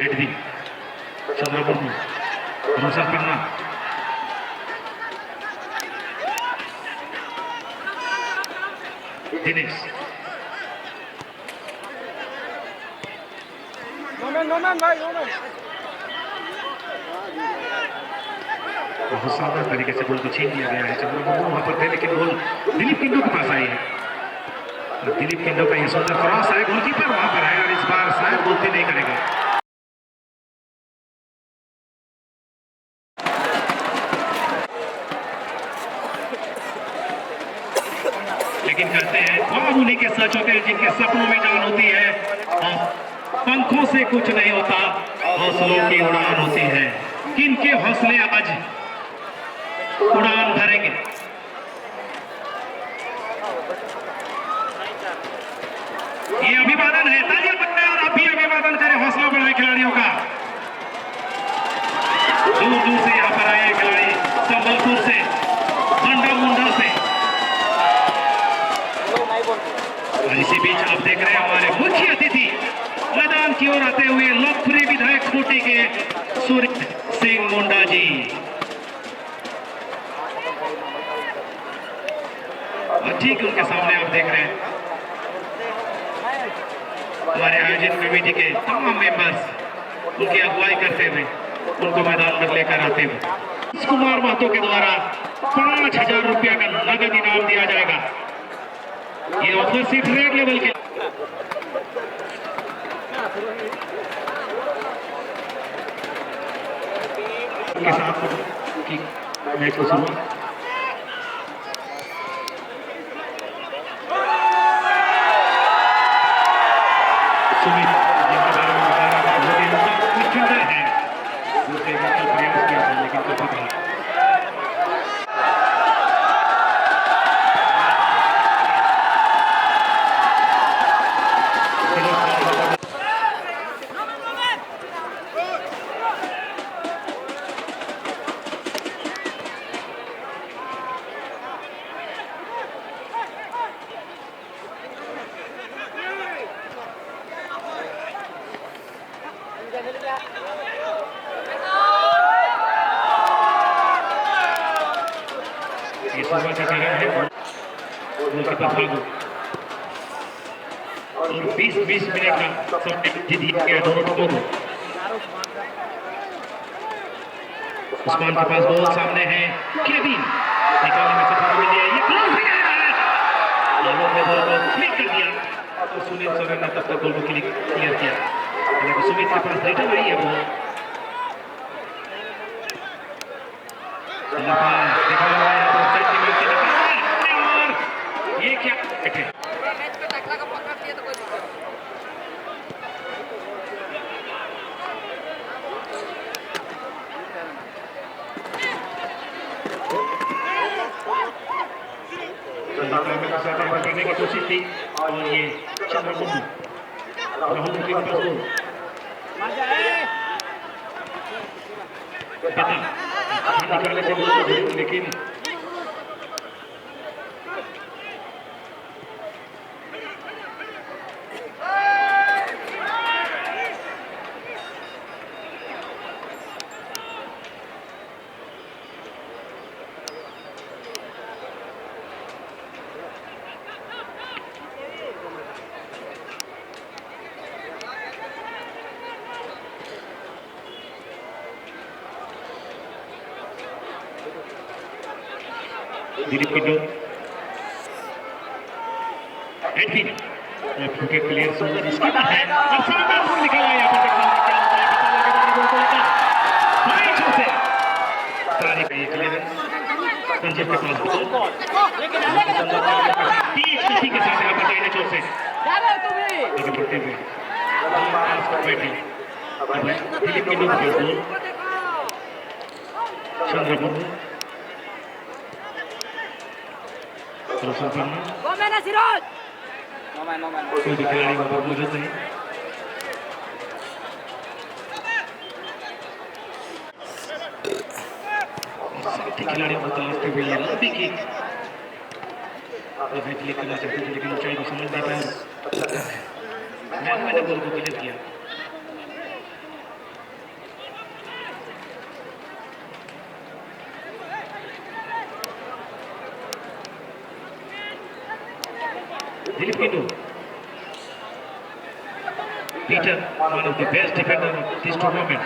Edwin Chandrababu रोशन पन्ना दिनेश बहुत शानदार तरीके से गोल को छीन लिया गया है। चंद्रबाबू वहां पर थे लेकिन गोल दिलीप किंडो के पास आई है। दिलीप किंडो का ये सुंदर क्रॉस है, गोलकीपर वहां पर है और इस बार शायद गलती नहीं करेगा। लेकिन करते हैं ख्वाब उन्हीं के सच होते हैं जिनके सपनों में जान होती है और पंखों से कुछ नहीं होता, हौसलों की उड़ान होती है। किनके हौसले आज उड़ान भरेंगे। ये अभिवादन है, तालियां बजाएं और आप भी अभिवादन करें, हौसला बढ़ाए खिलाड़ियों का। दूर दूर से यहाँ पर आए खिलाड़ी, संबलपुर से, बंडा मुंडा से। और इसी बीच आप देख रहे हैं हमारे मुख्य अतिथि मैदान की ओर आते हुए लोकप्रिय विधायक खूंटी के सूर्य सिंह मुंडा जी। और ठीक उनके सामने आप देख रहे हैं हमारे आयोजन कमेटी के तमाम मेंबर्स उनकी अगुवाई करते हुए उनको मैदान में लेकर आते हुए कुमार महतो के द्वारा 5,000 रुपया का नगद इनाम दिया जाएगा। ये ऑफर सिर्फ रेड लेवल के साथ की मैच को शुरू सुमित है दूसरे प्रयास किया था लेकिन काफी था। और 20-20 मिनट का समय जीत गया दोनों टीमों को। उस्मान के पास बॉल सामने है, केविन निकालने में सफल हुई है, ये क्लोज भी गया है, लोगों ने बॉल को क्लिक कर दिया और सुनील सोरेन ने तब तक गोल को क्लियर किया। हालांकि सुमित के पास रिटर्न आई है बॉल, ये क्या बैठे करने की कोशिश थी और ये चंद्रबाबू राहुल के पास गोल निकालने से गोल लेकिन दिलीप किंडो एडविन फुटे प्लेयर सुंदर इसके बाद है और शानदार गोल निकाला यहां पर देखना क्या होता है गोल को लेकर भाई से सारी पे क्लियरेंस संजीव के पास बॉल बीच किसी के साथ यहां पर दाहिने चोर से आगे बढ़ते हुए पास कर बैठे दिलीप किंडो के गोल चंद्रबाबू रोशन पन्ना कोई भी खिलाड़ी वहां पर मौजूद नहीं। खिलाड़ियों को तलाशते हुए ये लंबी किक क्लिक करना चाहते थे लेकिन ऊंचाई को समझ नहीं पाया। मैंने गोल को क्लियर किया। Peter, one of the best defender of this tournament.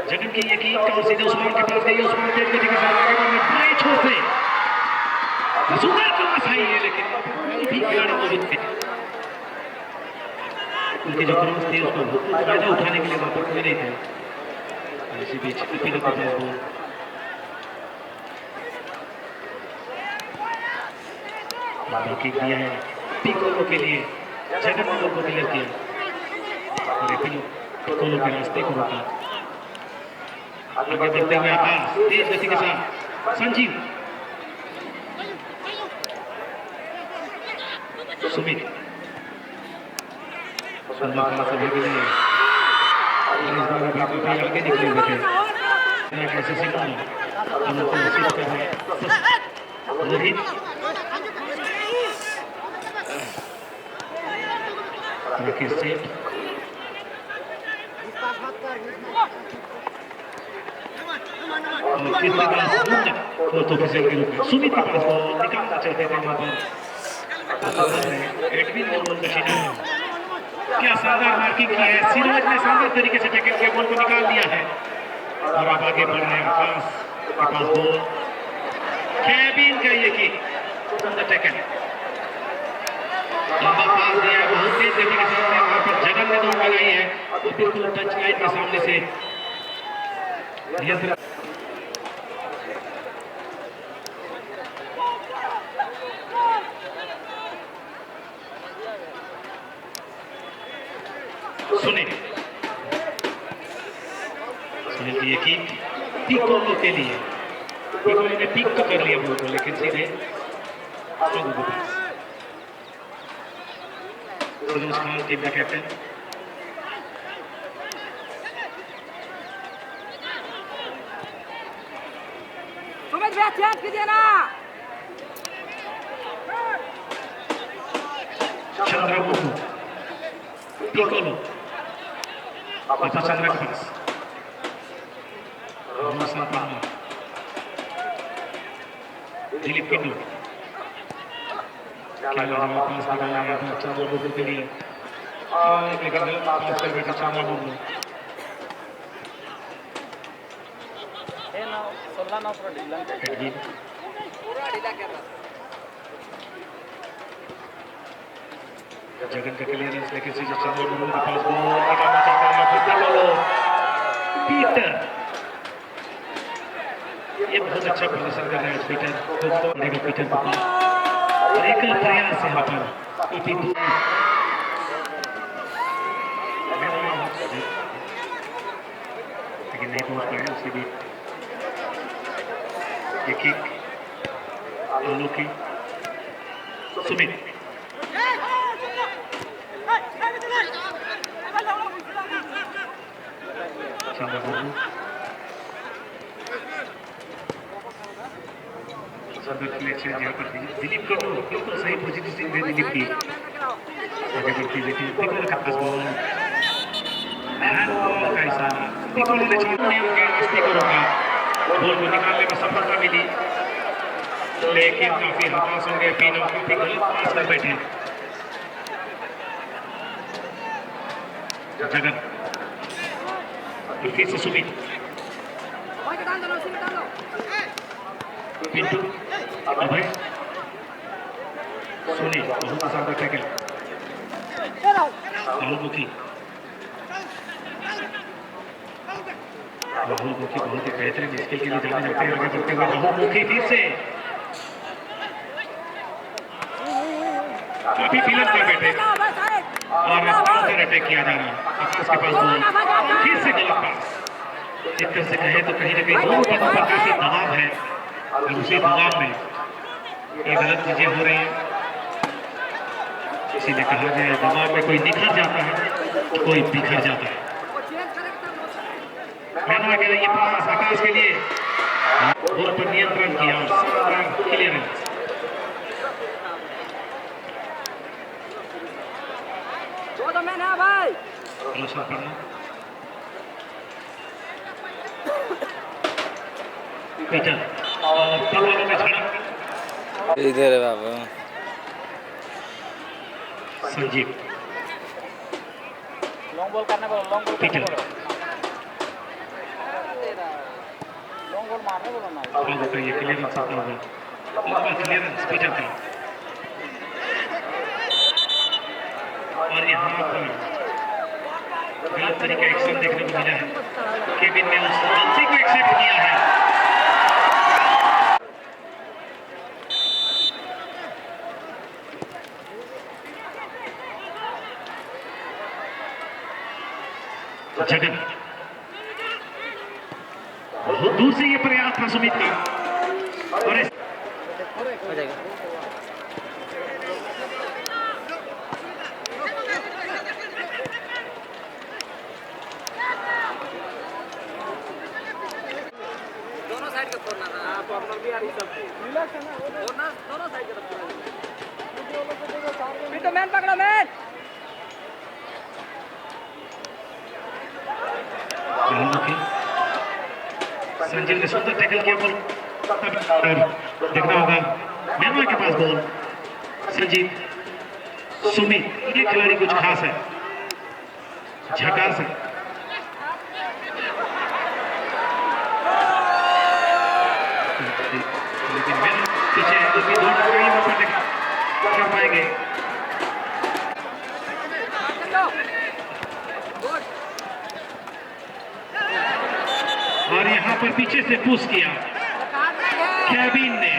Jagan की यकीन का और सीधे उस्मान के पास गई, उस्मान तेज गति के साथ आगे बढ़ने बड़े छोर से सुंदर क्रॉस है ये, लेकिन भी खिलाड़ी मौजूद थे। उनके जो क्रॉस थे उसको फायदा उठाने के लिए वहां पर कोई नहीं थे। इसी बीच पीपीनो का पास बॉल किक दिया है पिकोलो के लिए, जगन ने को क्लियर किया और पिकोलो के रास्ते को रोका। आगे बढ़ते हुए आकाश तेज गति के साथ संजीव, सुमित सभी के लिए आगे निकले हुए थे। कैसे रोहित सेट सुमित के पास निकालना चाहते थे वहां पर एडविन मोहम्मद बशीर। क्या शानदार मार्किंग की है, सिराज ने शानदार तरीके से टैकल किया, बॉल को निकाल दिया है और अब आगे बढ़ रहे हैं आकाश के पास बॉल, केविन का ये किक सुंदर टैकल, लंबा पास दिया है बहुत तेज गति के साथ, वहां पर जगन ने दौड़ लगाई है और बिल्कुल टच लाइन के सामने से नियंत्रण। सुनील ये किक पिकोलो के लिए, पिकोलो ने पिक तो कर लिया बॉल को लेकिन सीधे फिरोज खान टीम का कैप्टन। चंद्रमुखी पिकोलो चंद्र के पास दिलीप किन्नू पास निकाला गया था चंद्रमुखी के लिए, लेकिन पास कर बैठे चंद्रमुखी। जगन का क्लियरेंस लेकिन सीधे चंद्रमुखी के पास बॉल निकालना चाहता है पीटर। ये बहुत अच्छा प्रदर्शन कर रहा है पीटर, पीटर को एकल प्रयास यहाँ पर लेकिन नहीं पहुंच पाए उसके बीच ये किक अनोखी। सुमित यहाँ पर दिलीप को बिल्कुल सही पोजीशन में दिलीप की आगे बढ़ती हुई टीम पिकोलो का पास बॉल का इशारा, पिकोलो ने छोड़ने के रास्ते को रोका, बॉल को निकालने में सफलता मिली लेकिन काफी हताश हो गए पीनो, काफी गलत पास कर बैठे। जगन फिर से सुमित, पिंटू अभय, सुनील बहुत शानदार टैकल, राहुल मुखी बहुत ही बेहतरीन स्किल के लिए जाने जाते हैं। आगे बढ़ते हुए राहुल मुखी फिर से काफी फिल्म कर बैठे और काउंटर अटैक किया जा रहा है। आकाश के पास बॉल फिर से गलत पास, एक तरह से कहे तो कहीं ना कहीं दोनों टीमों पर काफी दबाव है और उसी दबाव में ये गलत चीजें हो रही हैं। इसीलिए कहा गया है दबाव में कोई निखर जाता है कोई बिखर जाता है। मैंने कह ये पास आकाश के लिए बॉल पर नियंत्रण किया और क्लियरेंस। पीटर और तलवारों में झड़प। इधर है बाबू संजीव लॉन्ग बॉल करने बोलो, लॉन्ग बॉल करने बोलो, लॉन्ग बॉल मारने बोलो ना। लोगों का ये क्लियरेंस आता होगा, लंबा क्लियरेंस पीटर का। और यहाँ पर गलत तरीका एक्शन देखने को मिला है। केविन ने उस गलती को एक्सेप्ट किया है। जगन बहुत दूर से ये प्रयास था सुमित का और हो जाएगा। दोनों साइड का फोड़ना था, कॉर्नर भी आ रही सब रिलैक्स है ना, फोड़ना दोनों साइड का फोड़ना। पीटर मैन पकड़ो, मैन संजीव ने सुंदर टैकल किया बॉल। देखना होगा म्यांमार के पास बॉल। संजीव सुमित ये खिलाड़ी कुछ खास है, झकास है। लेकिन मैन पीछे भी दौड़ कई मौका कर पाएंगे। और यहाँ पर पीछे से पुश किया केविन ने।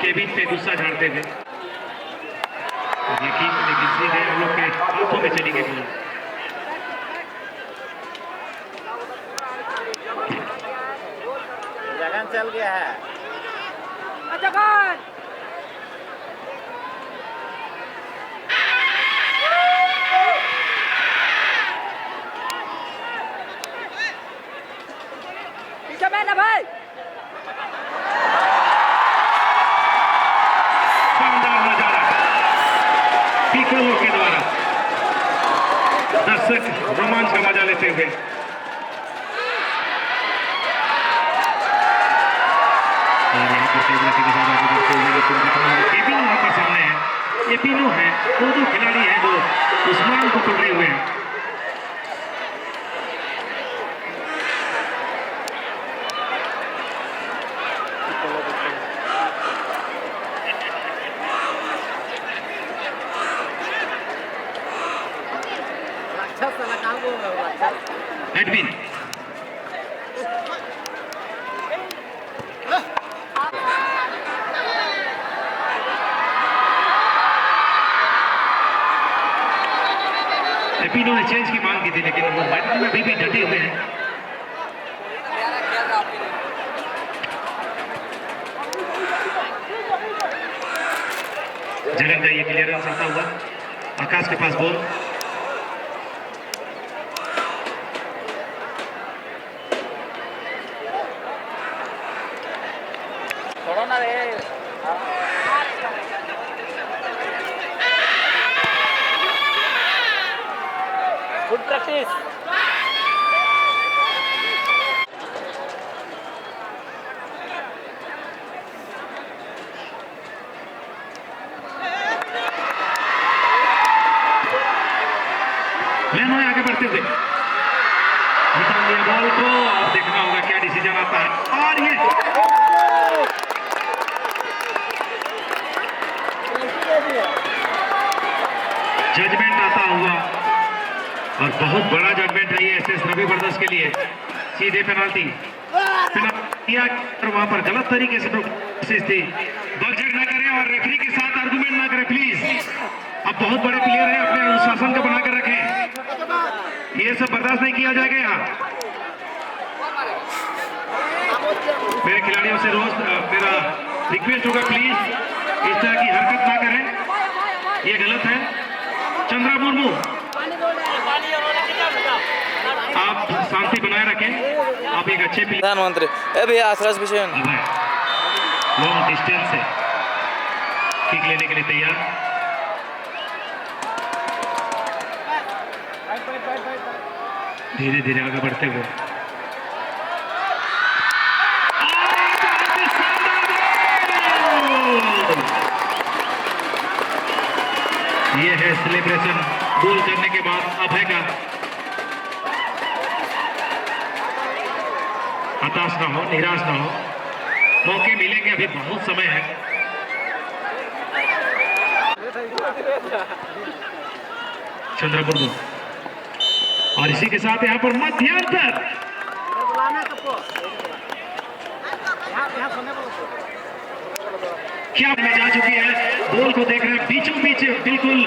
केविन पे गुस्सा झाड़ते हुए यकीन, लेकिन सीधे हम लोग के हाथों में चली गई बॉल। जगन चल गया है। भाई शानदार नजारा पिकोलो के द्वारा दर्शक रोमांच का मजा लेते हुए। केविन वहां पर सामने है, ये तीनों हैं, दो खिलाड़ी हैं जो उस्मान को पकड़े हुए हैं। एडविन एपिनो ने चेंज की मांग की थी, लेकिन वो मैदान में अभी भी डटे हुए हैं। जगन का ये क्लियरेंस आता हुआ आकाश के पास बॉल। छोड़ो ना रे। Good practice. लेनो आगे बढ़ते हुए निकाल लिया बॉल को। अब देखना होगा क्या डिसीजन आता है। और ये जजमेंट आता हुआ और बहुत बड़ा जजमेंट है ये एसएस रवि ब्रदर्स के लिए। सीधे पेनाल्टी किया और वहां पर गलत तरीके से कोशिश थी। बकझक ना करें और रेफरी के साथ आर्गुमेंट ना करें प्लीज। अब बहुत बड़े प्लेयर हैं, अपने अनुशासन को बनाकर रखें। ये सब बर्दाश्त नहीं किया जाएगा यहाँ। मेरे खिलाड़ियों से रोज मेरा रिक्वेस्ट होगा, प्लीज इस तरह की हरकत ना करें, ये गलत है। चंद्रा मुर्मू आप शांति बनाए रखें, आप एक अच्छे प्लेयर। प्रधानमंत्री ए भैया आश्रस विषय लॉन्ग डिस्टेंस से किक लेने के लिए तैयार। धीरे धीरे आगे बढ़ते हुए ये है सेलिब्रेशन गोल करने के बाद अभय का। हताश ना हो, निराश ना हो, मौके मिलेंगे, अभी बहुत समय है। चंद्रपुर और इसी के साथ यहाँ पर मध्यांतर क्या में जा चुकी है, बॉल को देख रहे हैं बीचों बीच बिल्कुल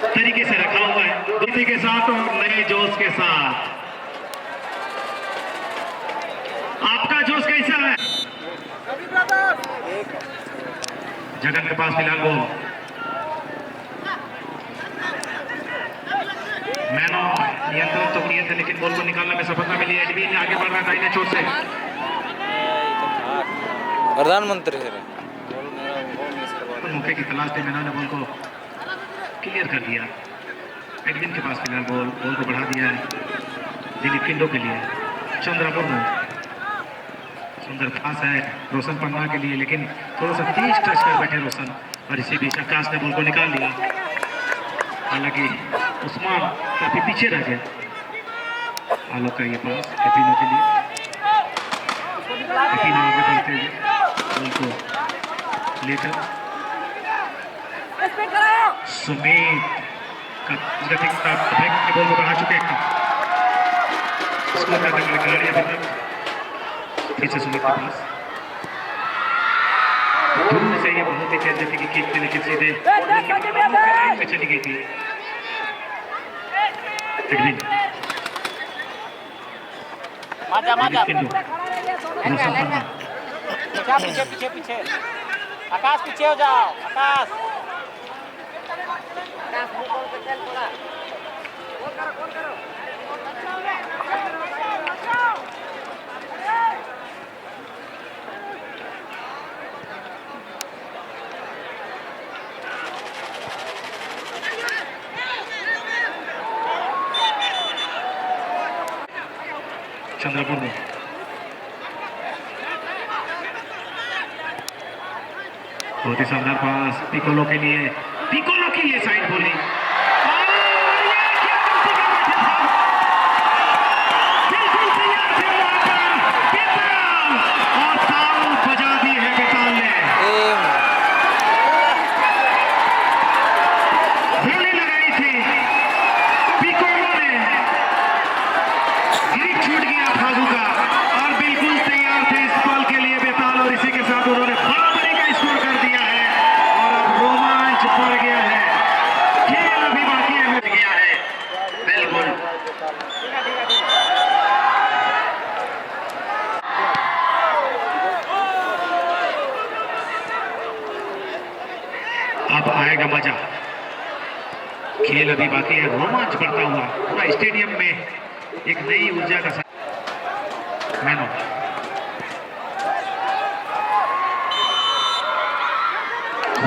तरीके से रखा हुआ है, गति के साथ और नए जोश के साथ। आपका जोश कैसा है? जगन के पास फिलहाल बॉल, मैनो नियंत्रण तो किए थे लेकिन बॉल को निकालने में सफलता मिली। एडविन आगे बढ़ रहा है दाहिने छोर से। प्रधानमंत्री मौके की तलाश में मैनो ने बॉल को क्लियर कर दिया। एडविन के पास फिलहाल बॉल को बढ़ा दिया है दिलीप किंडो के लिए। चंद्रपुर सुंदर पास है रोशन पन्ना के लिए, लेकिन थोड़ा सा तेज टच कर बैठे रोशन और इसी बीच आकाश ने बॉल को निकाल लिया। हालांकि उस्मान काफी पीछे रह गए। आलोक का ये पास एपिनो के लिए, एपिनो आगे बढ़ते हुए बॉल को लेकर सुमित का बॉल को बढ़ा चुके हैं। स्कोर करने वाले खिलाड़ी अभी तक पीछे सुमित के पास दूर से ये बहुत ही तेज गति की किक थी, लेकिन सीधे लाइन में चली गई थी। एडविन पीछे पीछे पीछे आकाश पीछे हो जाओ। आकाश चंद्रपुर में बहुत ही शानदार पास पिकोलो के लिए, पिकोलो की ये साइड बोली बिल्कुल तैयार थे और ताल बजा दी है बेताल ने। बोली लगाई थी पिकोलो ने, ग्रिप छूट गया फागू का और बिल्कुल तैयार थे इस बॉल के लिए बेताल, और इसी के साथ उन्होंने बराबरी का स्कोर कर दिया है और अब रोमांच बढ़ गया है। खेल अभी बाकी है, हो गया है बिल्कुल। अब आएगा मजा, खेल अभी बाकी है, रोमांच बढ़ता हुआ पूरा स्टेडियम में एक नई ऊर्जा का मैनो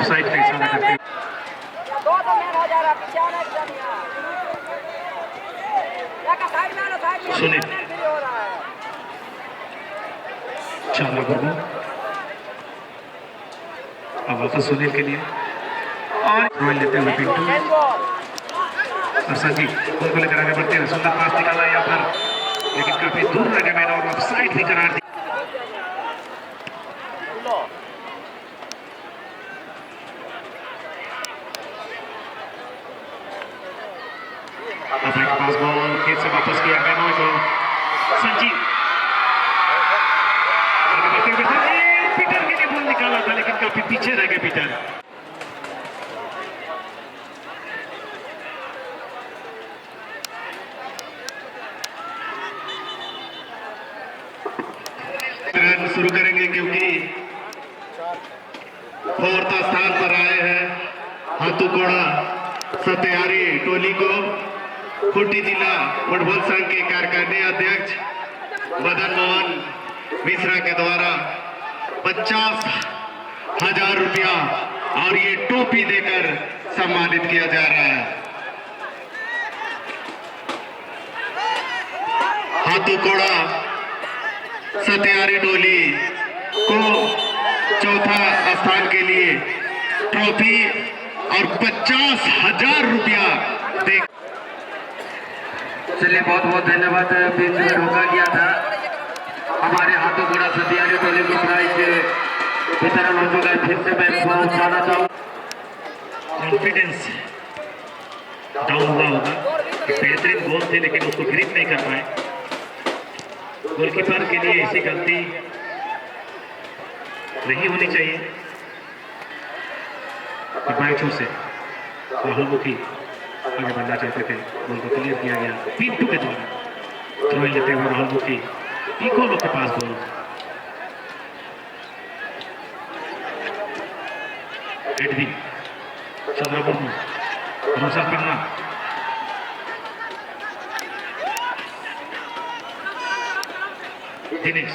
साइड का इशारा करते हुए सुनील चंद्रपुर को अब वापस सुनील के लिए और रोल लेते हुए पिंटू और संजीव बॉल को लेकर आगे बढ़ते हुए सुंदर पास निकाला यहाँ पर, लेकिन काफी दूर रह गए मैंने और ऑफसाइड भी करार दी। अपने के पास बॉल फिर से वापस किया मैनो को, संजीव पीटर के लिए बॉल निकाला था लेकिन काफी पीछे रह गए पीटर। शुरू करेंगे क्योंकि फोर्थ स्थान पर आए हैं हाथूकोड़ा सत्यारी टोली को खूंटी जिला फुटबॉल संघ के कार्यकारिणी अध्यक्ष मदन मोहन मिश्रा के द्वारा 50,000 रुपया और ये टोपी देकर सम्मानित किया जा रहा है। हाथूकोड़ा सत्यारी टोली को चौथा स्थान के लिए ट्रॉफी और 50,000 रुपया दे। चलिए बहुत बहुत धन्यवाद। बीच में रोका गया था, हमारे हाथों बड़ा सत्यारी टोली को प्राइज वितरण हो चुका है। फिर से मैं बहुत जाना चाहूँ, कॉन्फिडेंस डाउन हुआ होगा। बेहतरीन गोल थे लेकिन उसको ग्रिप नहीं कर पाए। गोलकीपर के लिए ऐसी गलती नहीं होनी चाहिए। बाईचों से राहुल मुखी आगे बढ़ना चाहते थे, गोल को क्लियर किया गया पिंटू के द्वारा। थ्रो लेते हुए राहुल मुखी इकोलो के पास गोल। एडविन चंद्र मुर्मू, रोशन पन्ना, दिनेश,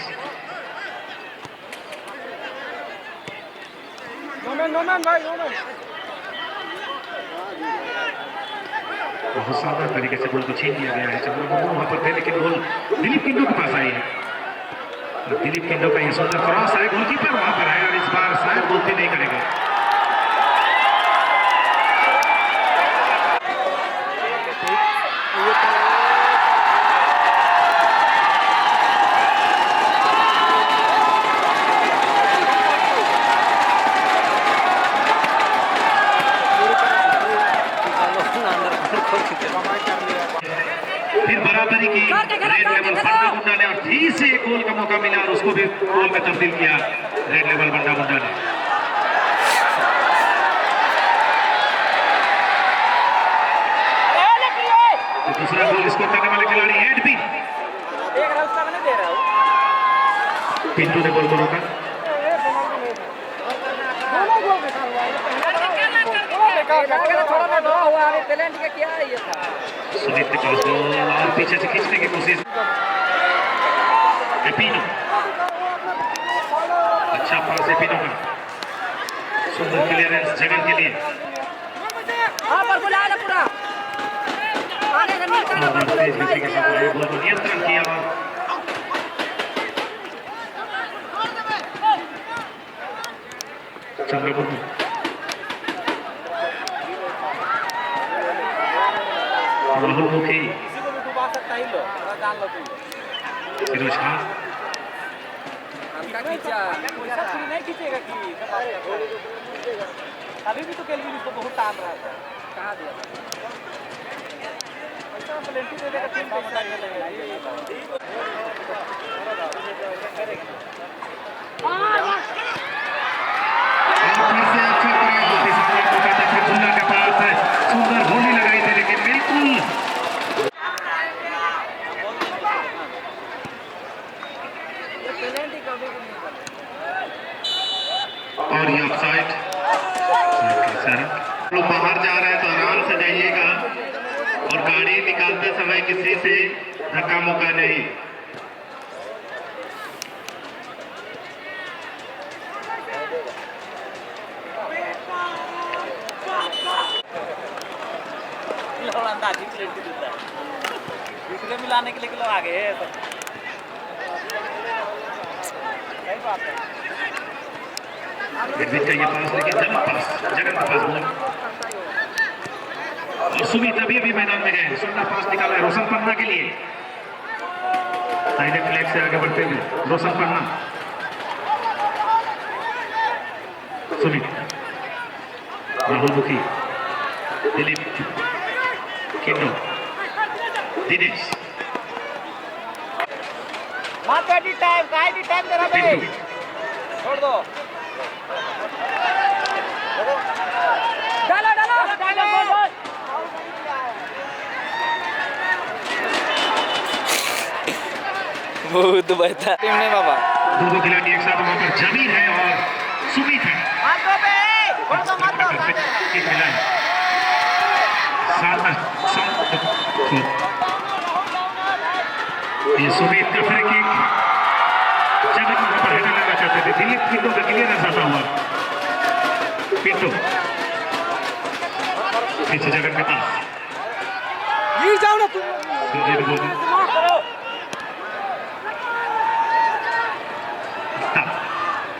बहुत शानदार तरीके से गोल को छीन लिया गया है। चंद्र मुर्मू वहां पर थे लेकिन गोल दिलीप किंडो के पास आई है। दिलीप किंडो का ये सुंदर क्रॉस है, गोलकीपर वहां पर है और इस बार शायद गलती नहीं करेगा। फिर बराबरी की रेड लेवल बंडा मुंडा ने और फिर से एक गोल का मौका मिला और उसको भी गोल में तब्दील किया रेड लेवल बंडा मुंडा ने। तो दूसरा गोल स्कोर करने वाले खिलाड़ी एडविन, पिंटू ने गोल को रोका। सुमित के पास गोल और पीछे से खींचने की कोशिश। एपिनो, अच्छा पास एपिनो का, सुंदर क्लियरेंस जगन के लिए। तेज गति के साथ गोल को नियंत्रण किया चंद्रमुर्मू, राहुल मुखी, फिरोज खान, अभी भी तो केल्विन इसको बहुत टाइम रहा था, कहाँ दिया था? ऐसा प्लेंटी दे देगा टीम बता दिया के पास सुंदर गोली लगाई थी लेकिन बिल्कुल और ये ऑफसाइड। लोग बाहर जा रहे हैं तो आराम से जाइएगा और गाड़ी निकालते समय किसी से धक्का मुक्का नहीं। मिलाने के लिए लोग आगे है। सही बात है। एडविन का ये पास लेकिन जगन के पास गोल और सुमित अभी मैदान में गए। सुंदर पास निकाला है रोशन पन्ना के लिए। दाहिने फ्लैग से आगे बढ़ते हुए रोशन पन्ना, सुमित, राहुल मुखी, दिलीप किंडो, दिनेश, टाइम तेरा भाई छोड़ दो। डालो बहुत बहता टीम ने बाबा। दो खिलाड़ी एक साथ वहां पर जमीन है और सुमित है। एक मिला है ये सुमित का फ्री किक जगन वहां पर हेडर लेना चाहते थे। दिलीप किंडो का क्लियरेंस आता हुआ पिंटू पीछे जगन के पास जाओ ना तुम।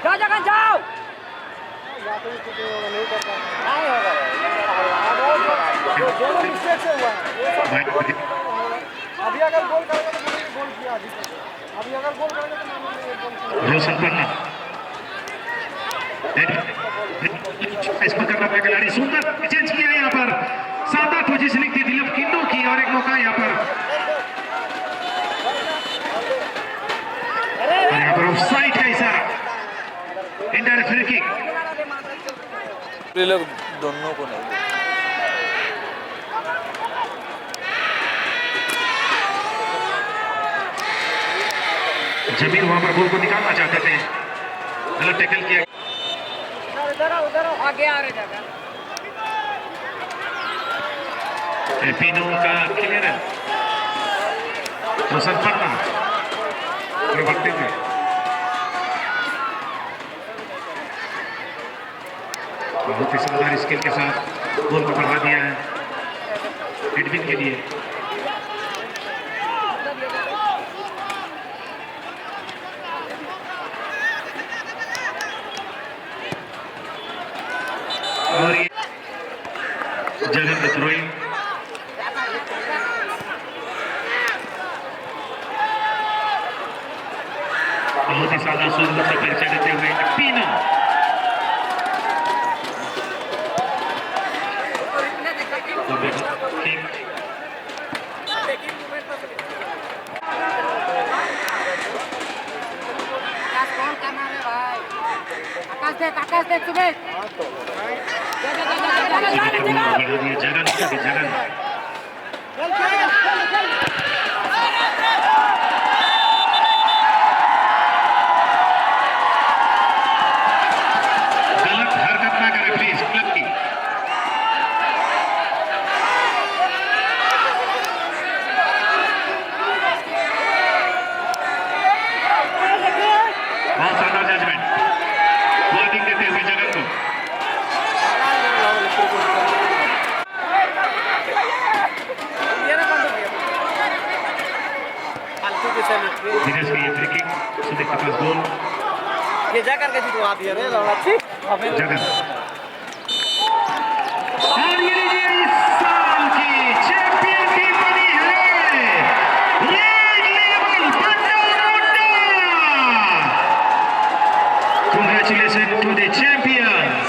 जाओ जगन जाओ। अभी अगर गोल करेगा तो मैंने गोल किया अभी अगर गोल करेगा तो मैंने रोशन पन्ना इसको करना पड़ा खिलाड़ी सुंदर चेंज किया यहाँ पर शानदार पोजीशनिंग थी दिलीप किंडो की और एक मौका यहाँ पर ऑफसाइड का इशारा इंडायरेक्ट फ्री किक ये लोग दोनों को नहीं जमीर वहां पर बॉल को निकालना चाहते थे गलत टैकल किया उधर आगे आ रहे जाकर पिनो का क्लियरेंस रोशन पन्ना बढ़ते हुए बहुत ही शानदार स्किल के साथ गोल को बढ़ा दिया है एडविन के लिए और ये जगन का थ्रोइंग बहुत ही शानदार सुंदर से परिचय देते हुए पिनो आकाश दे सुबह जगन जगन गलत हरकत ना करें प्लीज क्लब की बहुत शानदार जजमेंट वार्निंग देते हुए जगन को दिनेश की ये फ्री किक सुदेश के पास गोल ये जा करके जितवा दिया रे लौड़ा जगन और ये लीजिए इस साल की चैंपियन टीम बनी है रेड लेवल बंडा कांग्रेचुलेशन टू द चैंपियंस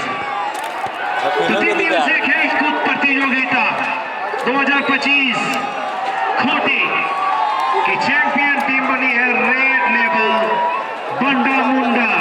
तीन दिवसीय खेलकूद प्रतियोगिता 2025 खोटी की चैंपियन टीम बनी है रेड लेवल बंडा मुंडा।